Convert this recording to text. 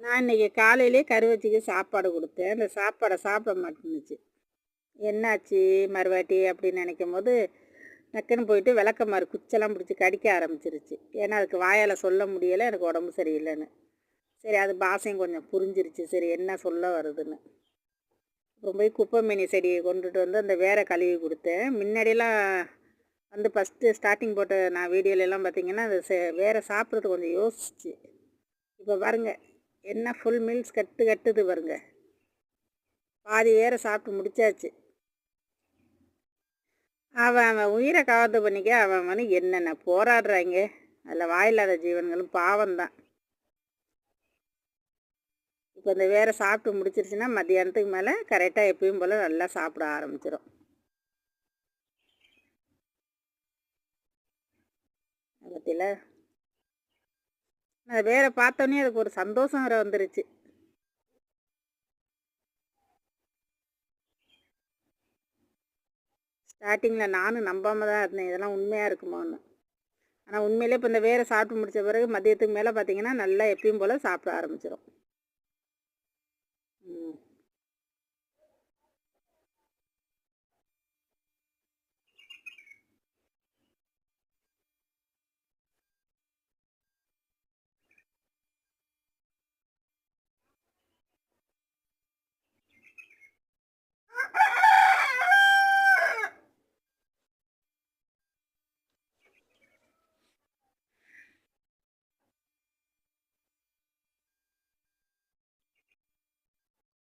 நான் இன்றைக்கி காலையிலே கருவச்சிக்கு சாப்பாடு கொடுத்தேன். அந்த சாப்பாடை சாப்பிட மாட்டேன்னுச்சு. என்னாச்சு மறுவாட்டி அப்படின்னு நினைக்கும் போது டக்குன்னு போயிட்டு விளக்கமாறு குச்செல்லாம் பிடிச்சி கடிக்க ஆரம்பிச்சிருச்சு. ஏன்னா அதுக்கு வாயால் சொல்ல முடியலை, எனக்கு உடம்பு சரியில்லைன்னு. சரி, அது பாசையும் கொஞ்சம் புரிஞ்சிருச்சு, சரி என்ன சொல்ல வருதுன்னு. அப்புறம் போய் குப்பை மேனி செடியை கொண்டுட்டு வந்து அந்த வேரை கழுவி கொடுத்தேன். முன்னாடியெல்லாம் வந்து ஃபஸ்ட்டு ஸ்டார்டிங் போட்ட நான் வீடியோலெல்லாம் பார்த்தீங்கன்னா அது வேரை சாப்பிட்றது கொஞ்சம் யோசிச்சு. இப்போ பாருங்க, என்ன ஃபுல் மீல்ஸ் கட்டுது பாருங்க. பாதி வேற சாப்பிட்டு முடிச்சாச்சு. அவன் உயிரை காவத்து பண்ணிக்க அவன் என்னென்ன போராடுறாங்க. அதில் வாயில்லாத ஜீவன்களும் பாவம்தான். இப்போ இந்த வேற சாப்பிட்டு முடிச்சிருச்சுன்னா மத்தியானத்துக்கு மேலே கரெக்டாக எப்பயும் போல் நல்லா சாப்பிட ஆரம்பிச்சிடும். பற்றியில் அது வேற பார்த்தோன்னே அதுக்கு ஒரு சந்தோஷம் வேற வந்துருச்சு. ஸ்டார்டிங்கில் நானும் நம்பாமல் தான் இருந்தேன், இதெல்லாம் உண்மையாக இருக்குமோன்னு. ஆனால் உண்மையிலே இப்போ இந்த வேரை சாப்பிட்டு முடித்த பிறகு மதியத்துக்கு மேலே பார்த்திங்கன்னா நல்லா எப்பயும் போல் சாப்பிட ஆரம்பிச்சிடும்.